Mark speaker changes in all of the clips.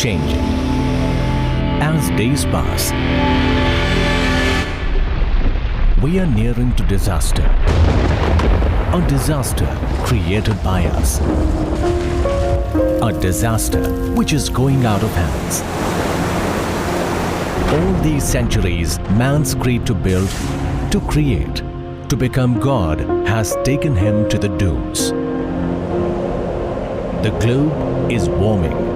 Speaker 1: changing. As days pass, we are nearing to disaster. A disaster created by us. A disaster which is going out of hands. All these centuries, man's greed to build, to create, to become God has taken him to the dooms. The globe is warming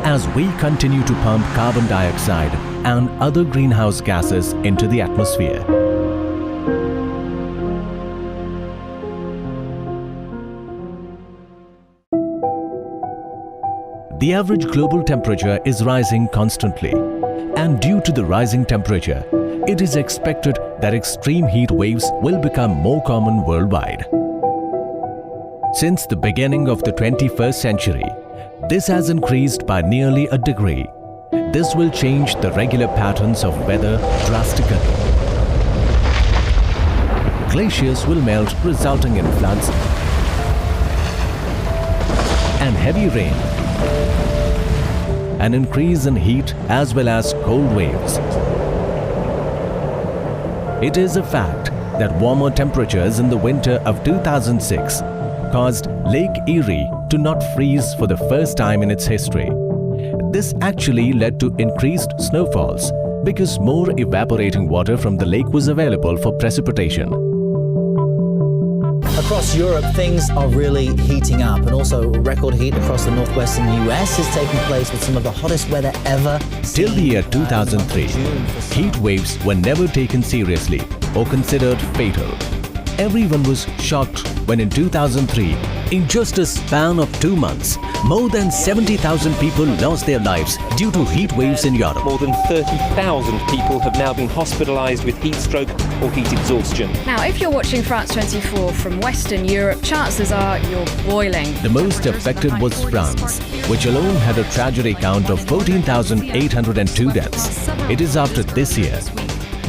Speaker 1: as we continue to pump carbon dioxide and other greenhouse gases into the atmosphere. The average global temperature is rising constantly, and due to the rising temperature, it is expected that extreme heat waves will become more common worldwide. Since the beginning of the 21st century, this has increased by nearly a degree. This will change the regular patterns of weather drastically. Glaciers will melt, resulting in floods and heavy rain, an increase in heat as well as cold waves. It is a fact that warmer temperatures in the winter of 2006 caused Lake Erie to not freeze for the first time in its history. This actually led to increased snowfalls because more evaporating water from the lake was available for precipitation.
Speaker 2: Across Europe, things are really heating up, and also record heat across the northwestern US is taking place with some of the hottest weather ever seen.
Speaker 1: Till the year 2003, heat waves were never taken seriously or considered fatal. Everyone was shocked when in 2003, in just a span of 2 months, more than 70,000 people lost their lives due to heat waves in Europe.
Speaker 3: More than 30,000 people have now been hospitalised with heat stroke or heat exhaustion.
Speaker 4: Now, if you're watching France 24 from Western Europe, chances are you're boiling.
Speaker 1: The most affected was France, which alone had a tragedy count of 14,802 deaths. It is after this year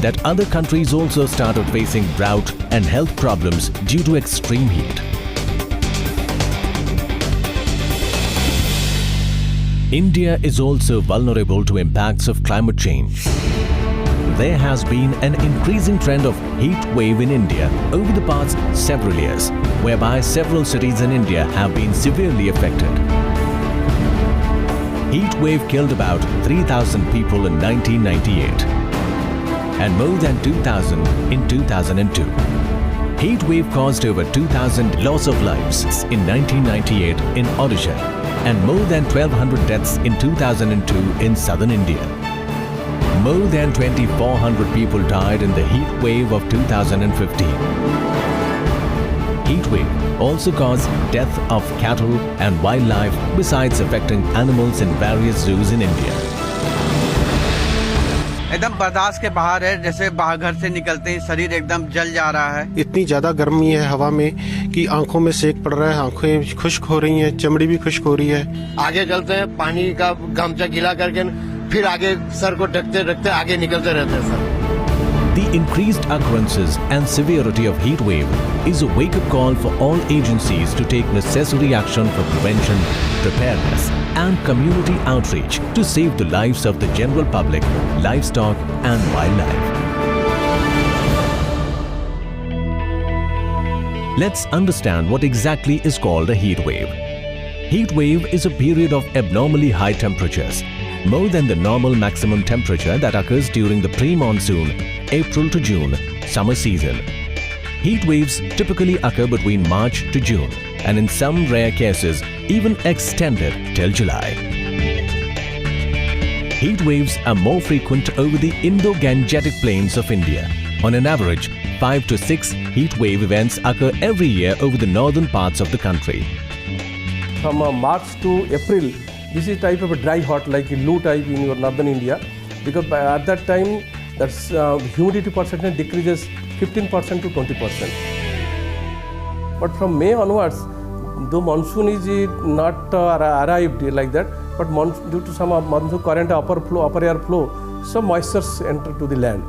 Speaker 1: that other countries also started facing drought and health problems due to extreme heat. India is also vulnerable to impacts of climate change. There has been an increasing trend of heat wave in India over the past several years, whereby several cities in India have been severely affected. Heat wave killed about 3,000 people in 1998 and more than 2,000 in 2002. Heat wave caused over 2,000 loss of lives in 1998 in Odisha and more than 1,200 deaths in 2002 in southern India. More than 2,400 people died in the heat wave of 2015. Heat wave also caused death of cattle and wildlife besides affecting animals in various zoos in India.
Speaker 5: एकदम बर्दाश्त के बाहर है, जैसे बाहर घर से निकलते ही शरीर एकदम जल जा रहा है।
Speaker 6: इतनी ज्यादा गर्मी है हवा में कि आंखों में सेक पड़ रहा है, आंखें खुश्क हो रही हैं, चमड़ी भी खुश्क हो रही है।
Speaker 7: आगे चलते हैं, पानी का गमछा गीला करके फिर आगे सर को ढकते ढकते आगे निकलते रहते हैं sir.
Speaker 1: The increased occurrences and severity of heat wave is a wake-up call for all agencies to take necessary action for prevention, preparedness and community outreach to save the lives of the general public, livestock and wildlife. Let's understand what exactly is called a heat wave. Heat wave is a period of abnormally high temperatures, more than the normal maximum temperature that occurs during the pre-monsoon, April to June, summer season. Heat waves typically occur between March to June and in some rare cases even extended till July. Heat waves are more frequent over the Indo-Gangetic plains of India. On an average, 5 to 6 heat wave events occur every year over the northern parts of the country.
Speaker 8: From March to April, this is type of a dry hot, like a low type in your northern India, because at that time that's humidity percentage decreases 15% to 20%. But from May onwards, though monsoon is not arrived like that, but due to some monsoon current upper air flow, some moistures enter to the land.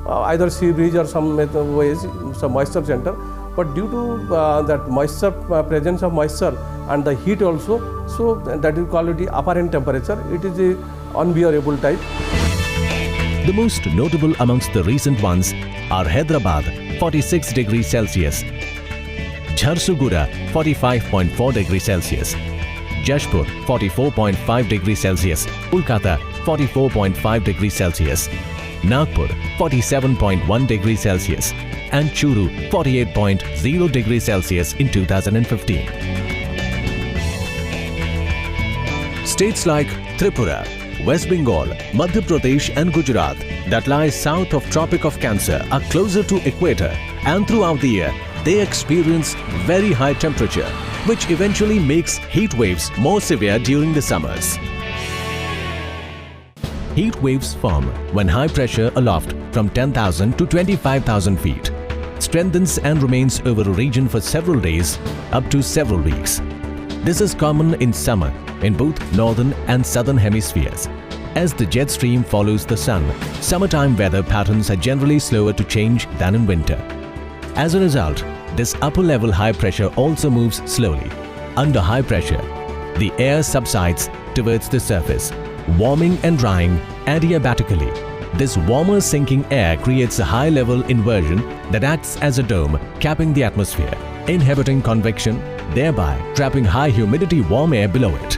Speaker 8: Either sea breeze or some ways some moisture enter. But due to that moisture, presence of moisture and the heat also. So that is called the apparent temperature. It is a unbearable type.
Speaker 1: The most notable amongst the recent ones are Hyderabad 46 degrees Celsius, Jharsuguda 45.4 degrees Celsius, Jashpur 44.5 degrees Celsius, Kolkata 44.5 degrees Celsius, Nagpur 47.1 degrees Celsius, and Churu 48.0 degrees Celsius in 2015. States like Tripura, West Bengal, Madhya Pradesh and Gujarat that lie south of Tropic of Cancer are closer to equator, and throughout the year they experience very high temperature, which eventually makes heat waves more severe during the summers. Heat waves form when high pressure aloft from 10,000 to 25,000 feet strengthens and remains over a region for several days up to several weeks. This is common in summer in both northern and southern hemispheres. As the jet stream follows the sun, summertime weather patterns are generally slower to change than in winter. As a result, this upper level high pressure also moves slowly. Under high pressure, the air subsides towards the surface, warming and drying adiabatically. This warmer sinking air creates a high level inversion that acts as a dome capping the atmosphere, inhibiting convection, thereby trapping high humidity warm air below it.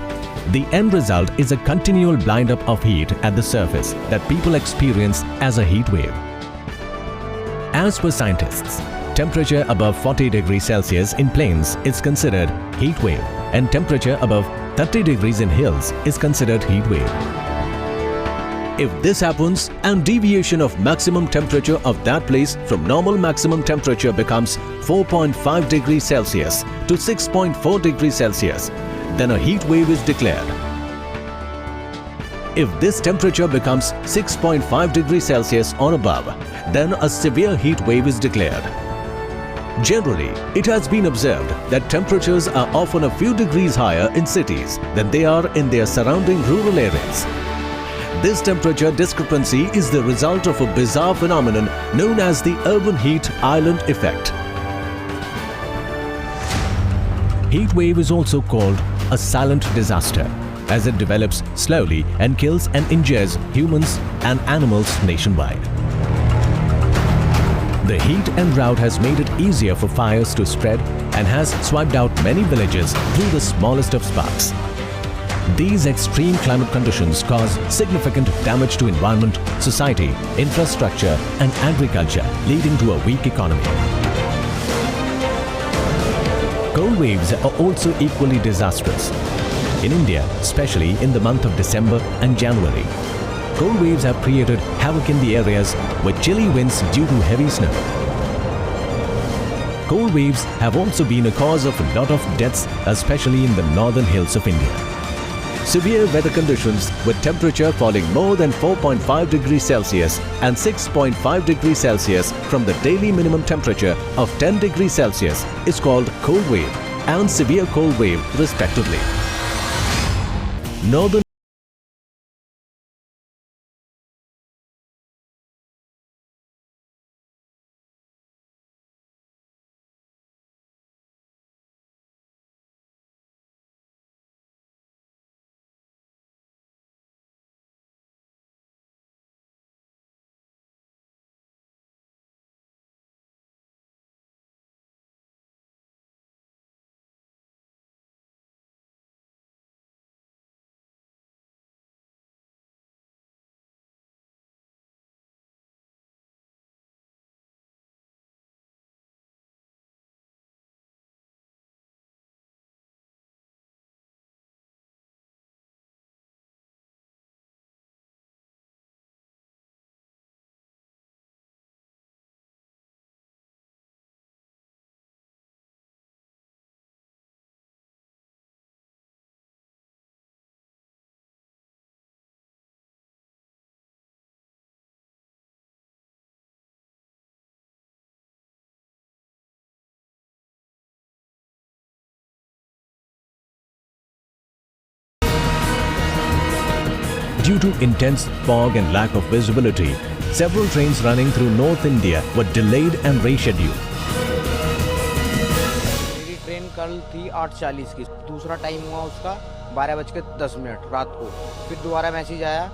Speaker 1: The end result is a continual build-up of heat at the surface that people experience as a heat wave. As per scientists, temperature above 40 degrees Celsius in plains is considered heat wave, and temperature above 30 degrees in hills is considered heat wave. If this happens and deviation of maximum temperature of that place from normal maximum temperature becomes 4.5 degrees Celsius to 6.4 degrees Celsius, then a heat wave is declared. If this temperature becomes 6.5 degrees Celsius or above, then a severe heat wave is declared. Generally, it has been observed that temperatures are often a few degrees higher in cities than they are in their surrounding rural areas. This temperature discrepancy is the result of a bizarre phenomenon known as the urban heat island effect. Heat wave is also called a silent disaster, as it develops slowly and kills and injures humans and animals nationwide. The heat and drought has made it easier for fires to spread and has swiped out many villages through the smallest of sparks. These extreme climate conditions cause significant damage to environment, society, infrastructure and agriculture, leading to a weak economy. Cold waves are also equally disastrous. In India, especially in the month of December and January, cold waves have created havoc in the areas with chilly winds due to heavy snow. Cold waves have also been a cause of a lot of deaths, especially in the northern hills of India. Severe weather conditions with temperature falling more than 4.5 degrees Celsius and 6.5 degrees Celsius from the daily minimum temperature of 10 degrees Celsius is called cold wave and severe cold wave respectively. Northern Due to intense fog and lack of visibility, several trains running through North India were delayed and rescheduled.
Speaker 9: मेरी train कल थी 8:40 की, दूसरा time हुआ उसका 12:10 रात को। फिर दोबारा मैसेज आया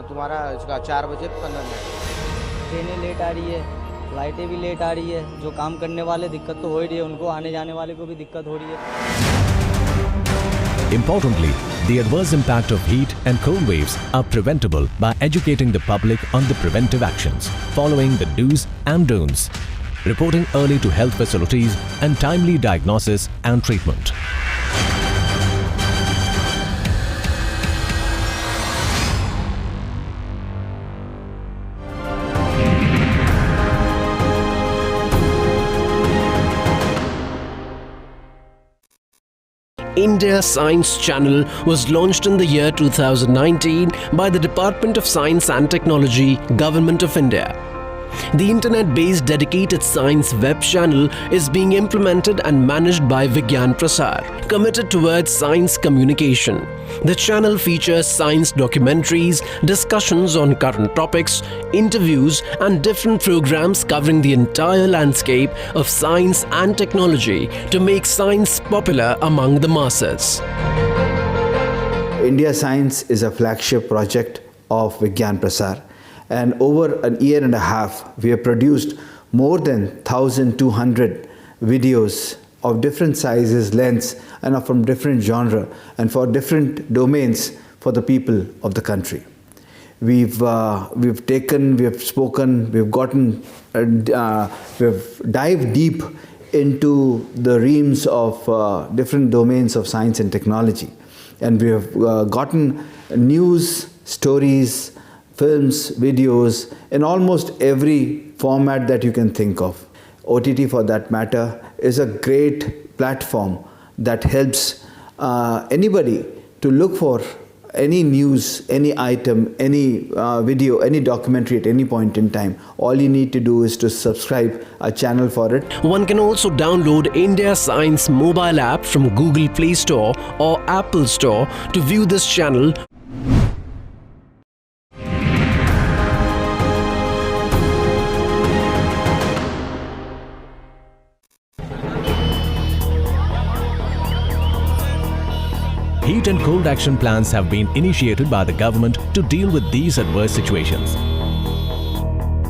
Speaker 9: तुम्हारा इसका 4:15।
Speaker 10: ट्रेनें लेट आ रही है, फ्लाइटें भी लेट आ रही है। जो काम करने वाले दिक्कत तो हो ही रही है, उनको आने जाने वाले को भी दिक्कत हो रही है।
Speaker 1: Importantly, the adverse impact of heat and cold waves are preventable by educating the public on the preventive actions, following the do's and don'ts, reporting early to health facilities, and timely diagnosis and treatment.
Speaker 11: India Science Channel was launched in the year 2019 by the Department of Science and Technology, Government of India. The internet-based dedicated science web channel is being implemented and managed by Vigyan Prasar, committed towards science communication. The channel features science documentaries, discussions on current topics, interviews, and different programs covering the entire landscape of science and technology to make science popular among the masses.
Speaker 12: India Science is a flagship project of Vigyan Prasar. And over a year and a half, we have produced more than 1,200 videos of different sizes, lengths, and from different genre and for different domains for the people of the country. We've spoken, we've dived deep into the realms of different domains of science and technology, and we have gotten news, stories, films, videos in almost every format that you can think of. OTT, for that matter, is a great platform that helps anybody to look for any news, any item, any video, any documentary at any point in time. All you need to do is to subscribe a channel for it.
Speaker 11: One can also download India Science mobile app from Google Play Store or Apple Store to view this channel.
Speaker 1: Heat and cold action plans have been initiated by the government to deal with these adverse situations.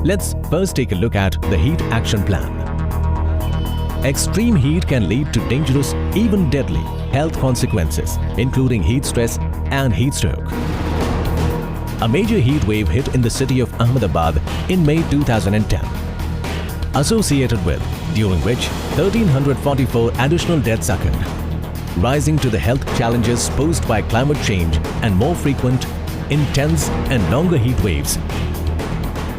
Speaker 1: Let's first take a look at the heat action plan. Extreme heat can lead to dangerous, even deadly, health consequences, including heat stress and heat stroke. A major heat wave hit in the city of Ahmedabad in May 2010, associated with, during which 1,344 additional deaths occurred, rising to the health challenges posed by climate change and more frequent, intense and longer heat waves.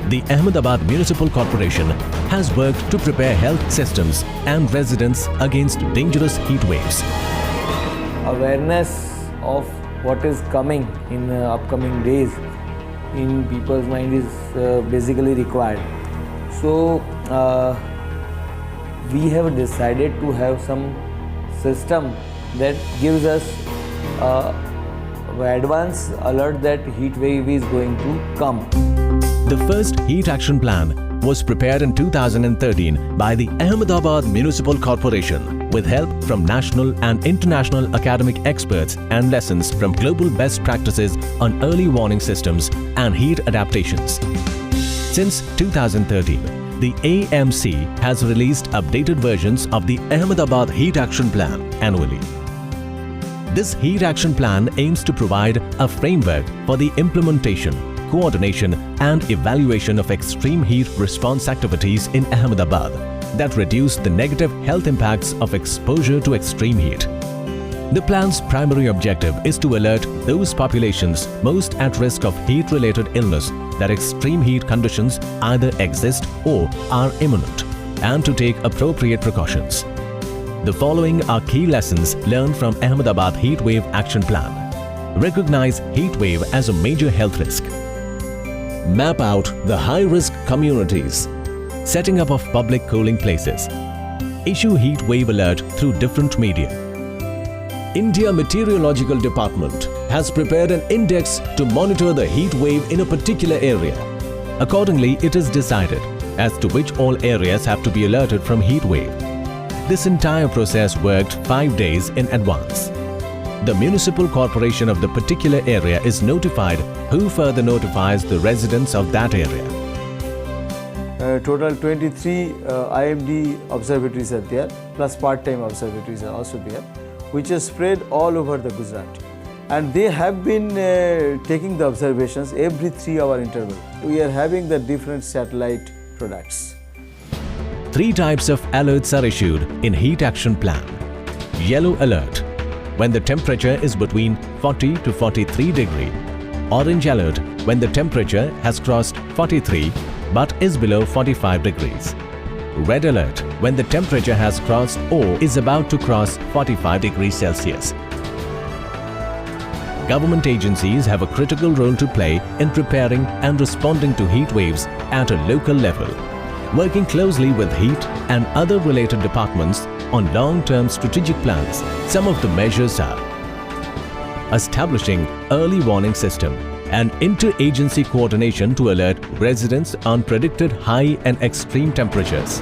Speaker 1: The Ahmedabad Municipal Corporation has worked to prepare health systems and residents against dangerous heat waves.
Speaker 10: Awareness of what is coming in upcoming days in people's mind is basically required. So we have decided to have some system that gives us advance alert that heat wave is going to come.
Speaker 1: The first heat action plan was prepared in 2013 by the Ahmedabad Municipal Corporation with help from national and international academic experts and lessons from global best practices on early warning systems and heat adaptations. Since 2013, the AMC has released updated versions of the Ahmedabad Heat Action Plan annually. This Heat Action Plan aims to provide a framework for the implementation, coordination and evaluation of extreme heat response activities in Ahmedabad that reduce the negative health impacts of exposure to extreme heat. The plan's primary objective is to alert those populations most at risk of heat-related illness that extreme heat conditions either exist or are imminent, and to take appropriate precautions. The following are key lessons learned from Ahmedabad Heat Wave Action Plan. Recognize heat wave as a major health risk. Map out the high-risk communities. Setting up of public cooling places. Issue heat wave alert through different media. India Meteorological Department has prepared an index to monitor the heat wave in a particular area. Accordingly, it is decided as to which all areas have to be alerted from heat wave. This entire process worked 5 days in advance. The municipal corporation of the particular area is notified, who further notifies the residents of that area.
Speaker 10: Total 23 IMD observatories are there, plus part-time observatories are also there, which are spread all over the Gujarat. And they have been taking the observations every 3-hour interval. We are having the different satellite products.
Speaker 1: 3 types of alerts are issued in Heat Action Plan. Yellow alert, when the temperature is between 40 to 43 degree. Orange alert, when the temperature has crossed 43 but is below 45 degrees. Red alert, when the temperature has crossed or is about to cross 45 degrees Celsius. Government agencies have a critical role to play in preparing and responding to heat waves at a local level, working closely with heat and other related departments on long-term strategic plans. Some of the measures are establishing early warning system and inter-agency coordination to alert residents on predicted high and extreme temperatures.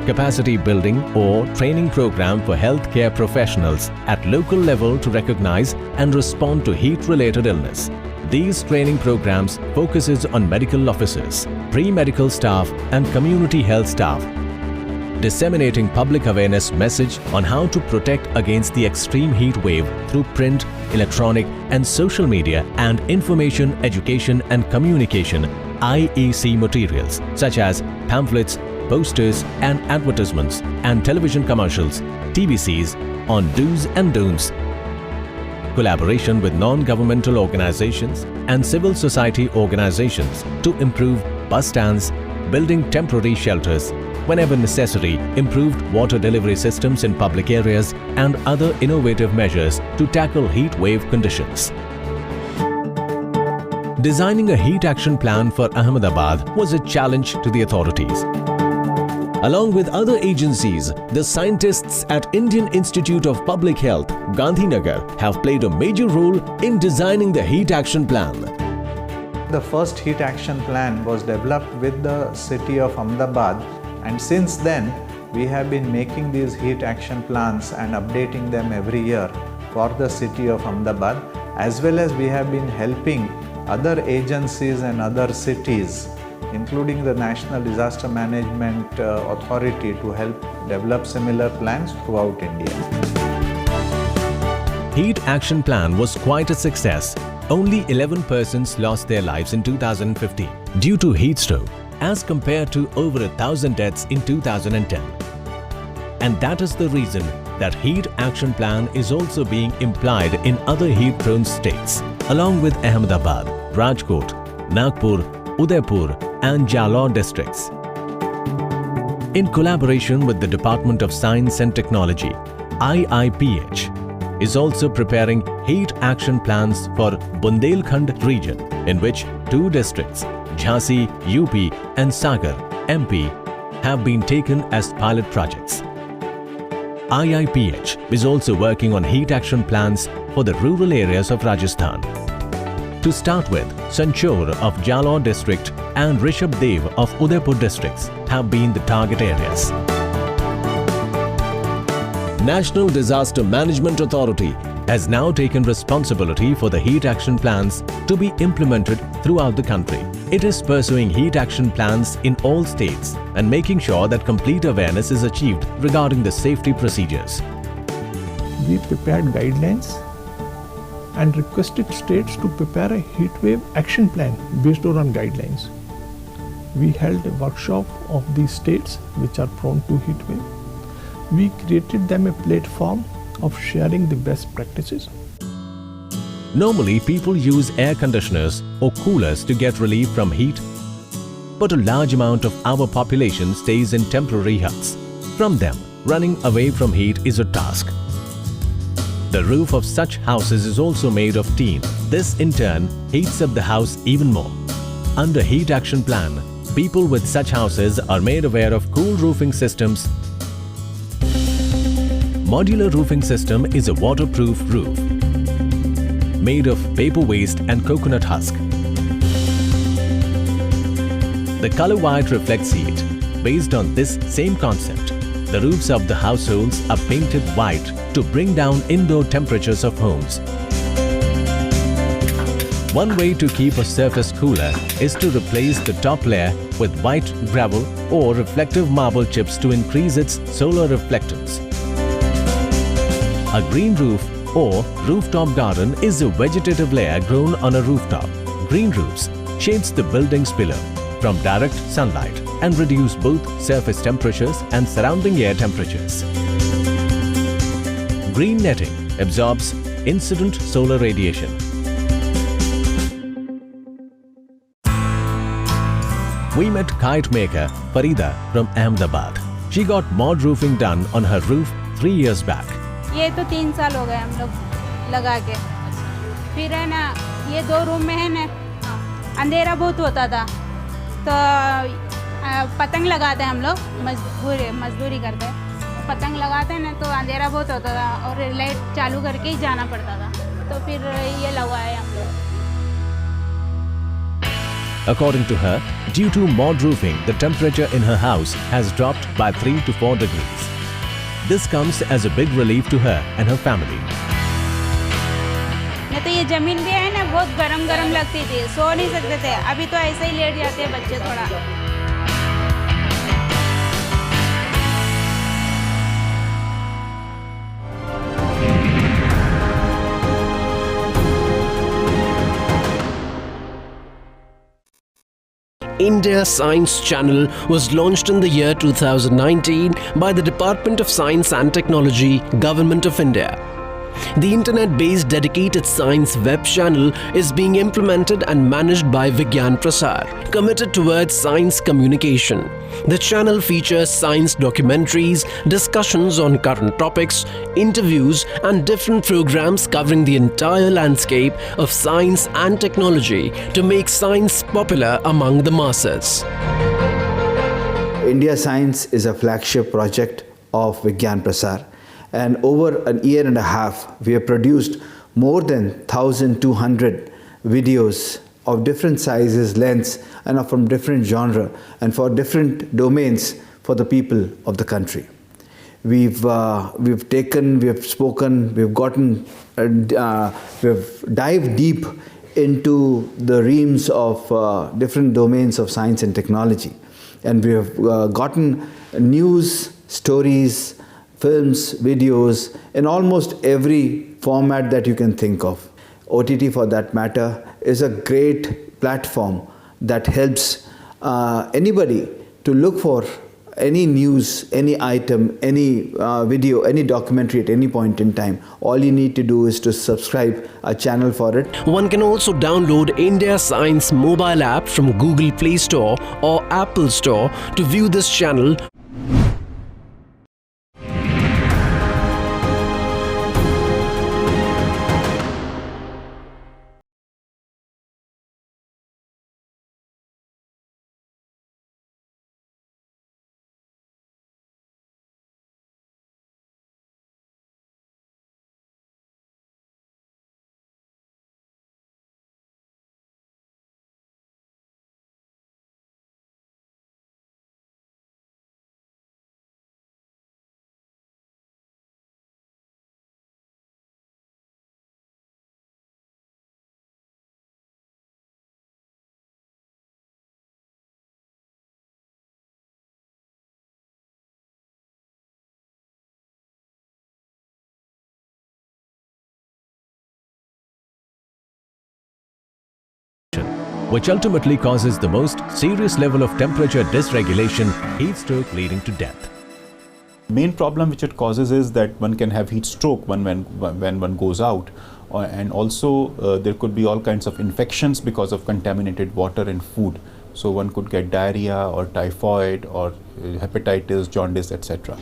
Speaker 1: Capacity building or training program for healthcare professionals at local level to recognize and respond to heat-related illness. These training programs focuses on medical officers, pre-medical staff and community health staff, disseminating public awareness message on how to protect against the extreme heat wave through print, electronic and social media and information, education and communication IEC materials such as pamphlets, posters and advertisements and television commercials, TVCs on do's and don'ts. Collaboration with non-governmental organizations and civil society organizations to improve bus stands, building temporary shelters, whenever necessary, improved water delivery systems in public areas and other innovative measures to tackle heat wave conditions. Designing a heat action plan for Ahmedabad was a challenge to the authorities. Along with other agencies, the scientists at Indian Institute of Public Health, Gandhinagar, have played a major role in designing the heat action plan.
Speaker 13: The first heat action plan was developed with the city of Ahmedabad, and since then we have been making these heat action plans and updating them every year for the city of Ahmedabad, as well as we have been helping other agencies and other cities, including the National Disaster Management Authority, to help develop similar plans throughout India.
Speaker 1: Heat Action Plan was quite a success. Only 11 persons lost their lives in 2015 due to heat stroke, as compared to over 1,000 deaths in 2010. And that is the reason that Heat Action Plan is also being implied in other heat-prone states, along with Ahmedabad, Rajkot, Nagpur, Udaipur and Jalore districts. In collaboration with the Department of Science and Technology, IIPH is also preparing heat action plans for Bundelkhand region, in which 2 districts, Jhansi, UP and Sagar, MP, have been taken as pilot projects. IIPH is also working on heat action plans for the rural areas of Rajasthan. To start with, Sanchor of Jalore district and Rishabh Dev of Udaipur districts have been the target areas. National Disaster Management Authority has now taken responsibility for the heat action plans to be implemented throughout the country. It is pursuing heat action plans in all states and making sure that complete awareness is achieved regarding the safety procedures.
Speaker 14: We prepared guidelines and requested states to prepare a heat wave action plan based on guidelines. We held a workshop of these states which are prone to heat wave. We created them a platform of sharing the best practices.
Speaker 1: Normally, people use air conditioners or coolers to get relief from heat, but a large amount of our population stays in temporary huts. From them, running away from heat is a task. The roof of such houses is also made of tin. This in turn heats up the house even more. Under Heat Action Plan, people with such houses are made aware of cool roofing systems. Modular roofing system is a waterproof roof made of paper waste and coconut husk. The color white reflects heat. Based on this same concept, the roofs of the households are painted white to bring down indoor temperatures of homes. One way to keep a surface cooler is to replace the top layer with white gravel or reflective marble chips to increase its solar reflectance. A green roof or rooftop garden is a vegetative layer grown on a rooftop. Green roofs shades the building's below from direct sunlight and reduce both surface temperatures and surrounding air temperatures. Green netting absorbs incident solar radiation. We met kite maker Farida from Ahmedabad. She got mod roofing done on her roof 3 years back.
Speaker 15: ये तो 3 साल हो गए हम लोग लगा के। फिर है ना, ये 2 रूम में है ना, अंधेरा बहुत होता था, तो पतंग लगाते हैं हम लोग, मजदूरी करते हैं, पतंग लगाते हैं ना, तो अंधेरा बहुत होता था और लाइट चालू करके ही जाना पड़ता था, तो फिर ये लगवाए हम लोग।
Speaker 1: According to her, due to mod roofing, the temperature in her house has dropped by 3 to 4 degrees. This comes as a big relief to her and her family.
Speaker 15: नहीं तो ये जमीन भी है ना, बहुत गरम लगती थी, सो नहीं सकते थे, अभी तो ऐसे ही लेट जाते हैं बच्चे थोड़ा।
Speaker 11: India Science Channel was launched in the year 2019 by the Department of Science and Technology, Government of India. The internet-based dedicated science web channel is being implemented and managed by Vigyan Prasar, committed towards science communication. The channel features science documentaries, discussions on current topics, interviews and different programs covering the entire landscape of science and technology to make science popular among the masses.
Speaker 12: India Science is a flagship project of Vigyan Prasar. And over a year and a half, we have produced more than 1,200 videos of different sizes, lengths, and from different genre and for different domains for the people of the country. We've taken, we have spoken, we've gotten, we've dived deep into the realms of different domains of science and technology, and we have gotten news, stories, films, videos, in almost every format that you can think of. OTT, for that matter, is a great platform that helps anybody to look for any news, any item, any video, any documentary at any point in time. All you need to do is to subscribe a channel for it.
Speaker 11: One can also download India Science mobile app from Google Play Store or Apple Store to view this channel.
Speaker 1: which ultimately causes the most serious level of temperature dysregulation, heat stroke leading to death.
Speaker 16: Main problem which it causes is that one can have heat stroke when one goes out, and also there could be all kinds of infections because of contaminated water and food. So one could get diarrhea or typhoid or hepatitis, jaundice, etc.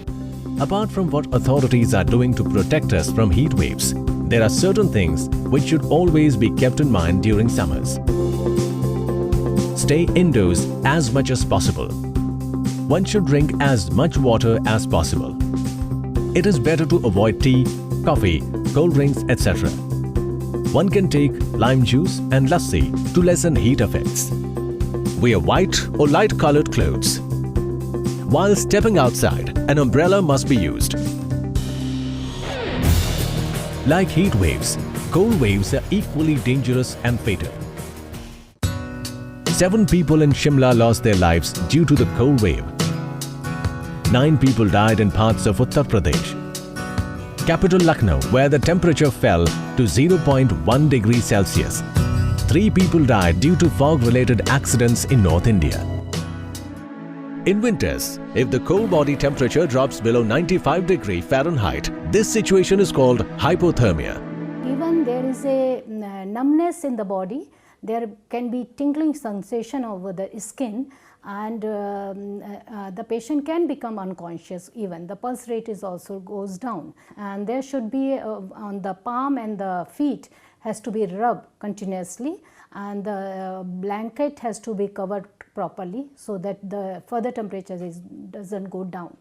Speaker 1: Apart from what authorities are doing to protect us from heat waves, there are certain things which should always be kept in mind during summers. Stay indoors as much as possible. One should drink as much water as possible. It is better to avoid tea, coffee, cold drinks, etc. One can take lime juice and lassi to lessen heat effects. Wear white or light colored clothes. While stepping outside, an umbrella must be used. Like heat waves, cold waves are equally dangerous and fatal. 7 people in Shimla lost their lives due to the cold wave. 9 people died in parts of Uttar Pradesh. Capital Lucknow, where the temperature fell to 0.1 degrees Celsius. 3 people died due to fog-related accidents in North India. In winters, if the cold body temperature drops below 95 degrees Fahrenheit, this situation is called hypothermia.
Speaker 17: Even there is a numbness in the body, there can be tingling sensation over the skin, and the patient can become unconscious. Even the pulse rate is also goes down, and there should be on the palm and the feet has to be rubbed continuously, and the blanket has to be covered properly so that the further temperature doesn't go down.